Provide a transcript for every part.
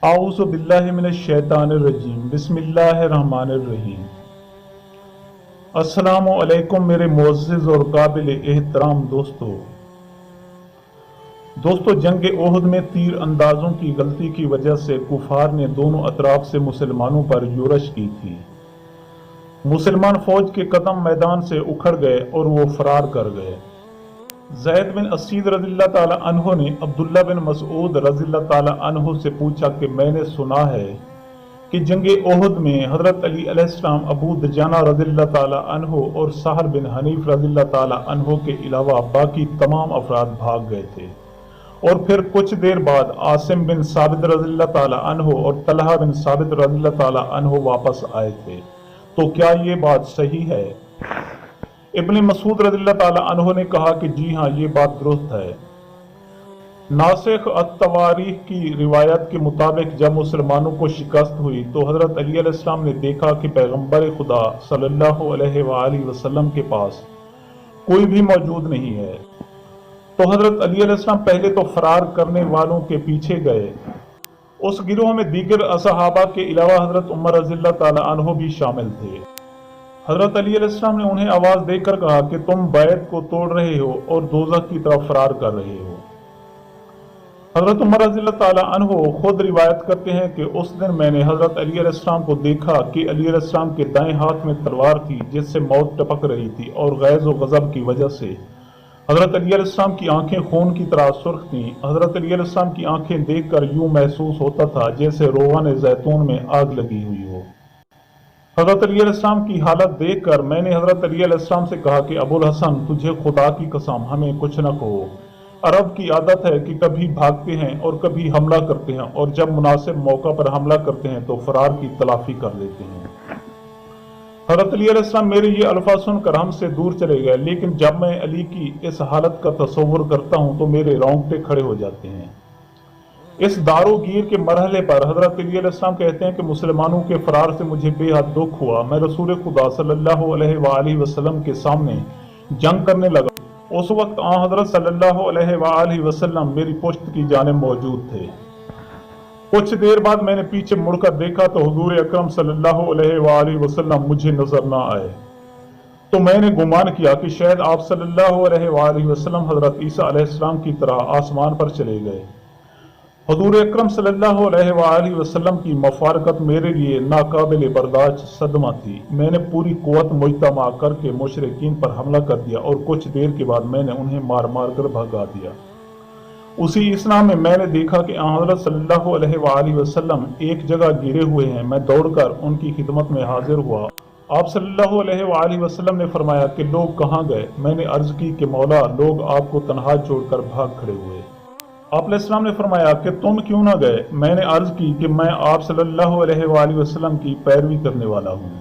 اعوذ باللہ من الشیطان الرجیم، بسم اللہ الرحمن الرحیم۔ السلام علیکم میرے معزز اور قابل احترام دوستو، جنگ احد میں تیر اندازوں کی غلطی کی وجہ سے کفار نے دونوں اطراف سے مسلمانوں پر یورش کی تھی۔ مسلمان فوج کے قدم میدان سے اکھڑ گئے اور وہ فرار کر گئے۔ زید بن اسید رضی اللہ تعالیٰ عنہ نے عبداللہ بن مسعود رضی اللہ تعالیٰ عنہ سے پوچھا کہ میں نے سنا ہے کہ جنگ احد میں حضرت علی علیہ السلام، ابو دجانہ رضی اللہ تعالیٰ عنہ اور سہل بن حنیف رضی اللہ تعالیٰ عنہ کے علاوہ باقی تمام افراد بھاگ گئے تھے، اور پھر کچھ دیر بعد عاصم بن ثابت رضی اللہ تعالیٰ عنہ اور طلحہ بن ثابت رضی اللہ تعالیٰ عنہ واپس آئے تھے، تو کیا یہ بات صحیح ہے؟ ابن مسعود رضی اللہ تعالیٰ عنہ نے کہا کہ جی ہاں، یہ بات درست ہے۔ ناسخ التواریخ کی روایت کے مطابق جب مسلمانوں کو شکست ہوئی تو حضرت علی علیہ السلام نے دیکھا کہ پیغمبر خدا صلی اللہ علیہ وآلہ وسلم کے پاس کوئی بھی موجود نہیں ہے، تو حضرت علی علیہ السلام پہلے تو فرار کرنے والوں کے پیچھے گئے۔ اس گروہ میں دیگر اصحابہ کے علاوہ حضرت عمر رضی اللہ تعالیٰ عنہ بھی شامل تھے۔ حضرت علی علیہ السلام نے انہیں آواز دے کر کہا کہ تم بیعت کو توڑ رہے ہو اور دوزخ کی طرف فرار کر رہے ہو۔ حضرت عمر رضی اللہ تعالیٰ عنہ خود روایت کرتے ہیں کہ اس دن میں نے حضرت علی علیہ السلام کو دیکھا کہ علی علیہ السلام کے دائیں ہاتھ میں تلوار تھی جس سے موت ٹپک رہی تھی، اور غیظ و غضب کی وجہ سے حضرت علی علیہ السلام کی آنکھیں خون کی طرح سرخ تھیں۔ حضرت علی علیہ السلام کی آنکھیں دیکھ کر یوں محسوس ہوتا تھا جیسے روغن زیتون میں آگ لگی ہوئی ہو۔ حضرت علی علیہ السلام کی حالت دیکھ کر میں نے حضرت علی علیہ السلام سے کہا کہ ابو الحسن، تجھے خدا کی قسم ہمیں کچھ نہ کہو۔ عرب کی عادت ہے کہ کبھی بھاگتے ہیں اور کبھی حملہ کرتے ہیں، اور جب مناسب موقع پر حملہ کرتے ہیں تو فرار کی تلافی کر لیتے ہیں۔ حضرت علی علیہ السلام میرے یہ الفاظ سن کر ہم سے دور چلے گئے، لیکن جب میں علی کی اس حالت کا تصور کرتا ہوں تو میرے رونگٹے کھڑے ہو جاتے ہیں۔ اس دار و گیر کے مرحلے پر حضرت علی علیہ السلام کہتے ہیں کہ مسلمانوں کے فرار سے مجھے بے حد دکھ ہوا۔ میں رسول خدا صلی اللہ علیہ وآلہ وسلم کے سامنے جنگ کرنے لگا۔ اس وقت آن حضرت صلی اللہ علیہ وآلہ وسلم میری پشت کی جانب موجود تھے۔ کچھ دیر بعد میں نے پیچھے مڑ کر دیکھا تو حضور اکرم صلی اللہ علیہ وآلہ وسلم مجھے نظر نہ آئے، تو میں نے گمان کیا کہ شاید آپ صلی اللہ علیہ وآلہ وسلم حضرت عیسیٰ علیہ السلام کی طرح آسمان پر چلے گئے۔ حضور اکرم صلی اللہ علیہ وآلہ وسلم کی مفارقت میرے لیے ناقابل برداشت صدمہ تھی۔ میں نے پوری قوت مجتمع کر کے مشرکین پر حملہ کر دیا، اور کچھ دیر کے بعد میں نے انہیں مار مار کر بھگا دیا۔ اسی اثنا میں نے دیکھا کہ حضرت صلی اللہ علیہ وآلہ وسلم ایک جگہ گرے ہوئے ہیں۔ میں دوڑ کر ان کی خدمت میں حاضر ہوا۔ آپ صلی اللہ علیہ وآلہ وسلم نے فرمایا کہ لوگ کہاں گئے؟ میں نے عرض کی کہ مولا، لوگ آپ کو تنہا چھوڑ کر بھاگ کھڑے ہوئے۔ آپ علیہ السلام نے فرمایا کہ تم کیوں نہ گئے؟ میں نے عرض کی کہ میں آپ صلی اللہ علیہ وآلہ وسلم کی پیروی کرنے والا ہوں۔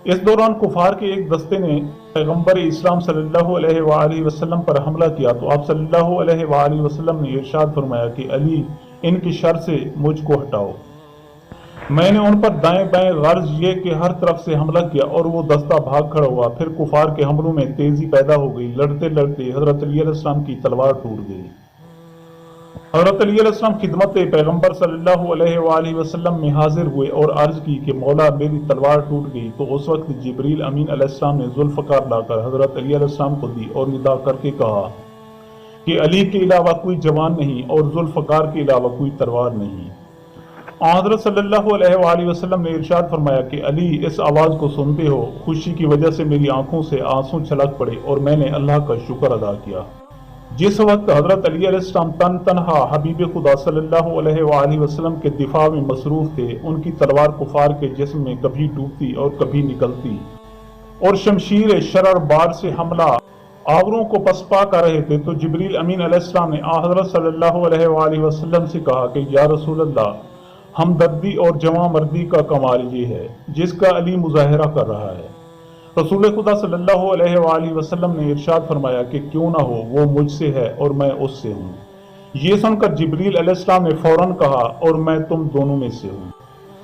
اس دوران کفار کے ایک دستے نے پیغمبر اسلام صلی اللہ علیہ وآلہ وسلم پر حملہ کیا تو آپ صلی اللہ علیہ وآلہ وسلم نے ارشاد فرمایا کہ علی، ان کی شر سے مجھ کو ہٹاؤ۔ میں نے ان پر دائیں بائیں غرض یہ کہ ہر طرف سے حملہ کیا، اور وہ دستہ بھاگ کھڑا ہوا۔ پھر کفار کے حملوں میں تیزی پیدا ہو گئی۔ لڑتے لڑتے حضرت علی علیہ السلام کی تلوار ٹوٹ گئی۔ حضرت علی علیہ السلام خدمت پیغمبر صلی اللہ علیہ وآلہ وسلم میں حاضر ہوئے اور عرض کی کہ مولا، میری تلوار ٹوٹ گئی۔ تو اس وقت جبریل امین علیہ السلام نے ذوالفقار لا کر حضرت علی علیہ السلام کو دی اور ندا کر کے کہا کہ علی کے علاوہ کوئی جوان نہیں اور ذوالفقار کے علاوہ کوئی تلوار نہیں۔ حضرت صلی اللہ علیہ وآلہ وسلم نے ارشاد فرمایا کہ علی، اس آواز کو سنتے ہو؟ خوشی کی وجہ سے میری آنکھوں سے آنسو چھلک پڑے اور میں نے اللہ کا شکر ادا کیا۔ جس وقت حضرت علی علیہ السلام تنہا حبیب خدا صلی اللہ علیہ وآلہ وسلم کے دفاع میں مصروف تھے، ان کی تلوار کفار کے جسم میں کبھی ڈوبتی اور کبھی نکلتی، اور شمشیر شرر بار سے حملہ آوروں کو پسپا کر رہے تھے، تو جبریل امین علیہ السلام نے حضرت صلی اللہ علیہ وآلہ وسلم سے کہا کہ یا رسول اللہ، ہمدردی اور جواں مردی کا کمال یہ ہے جس کا علی مظاہرہ کر رہا ہے۔ رسول خدا صلی اللہ علیہ وآلہ وسلم نے ارشاد فرمایا کہ کیوں نہ ہو، وہ مجھ سے ہے اور میں اس سے ہوں۔ یہ سن کر جبریل علیہ السلام نے فوراً کہا اور میں تم دونوں میں سے ہوں۔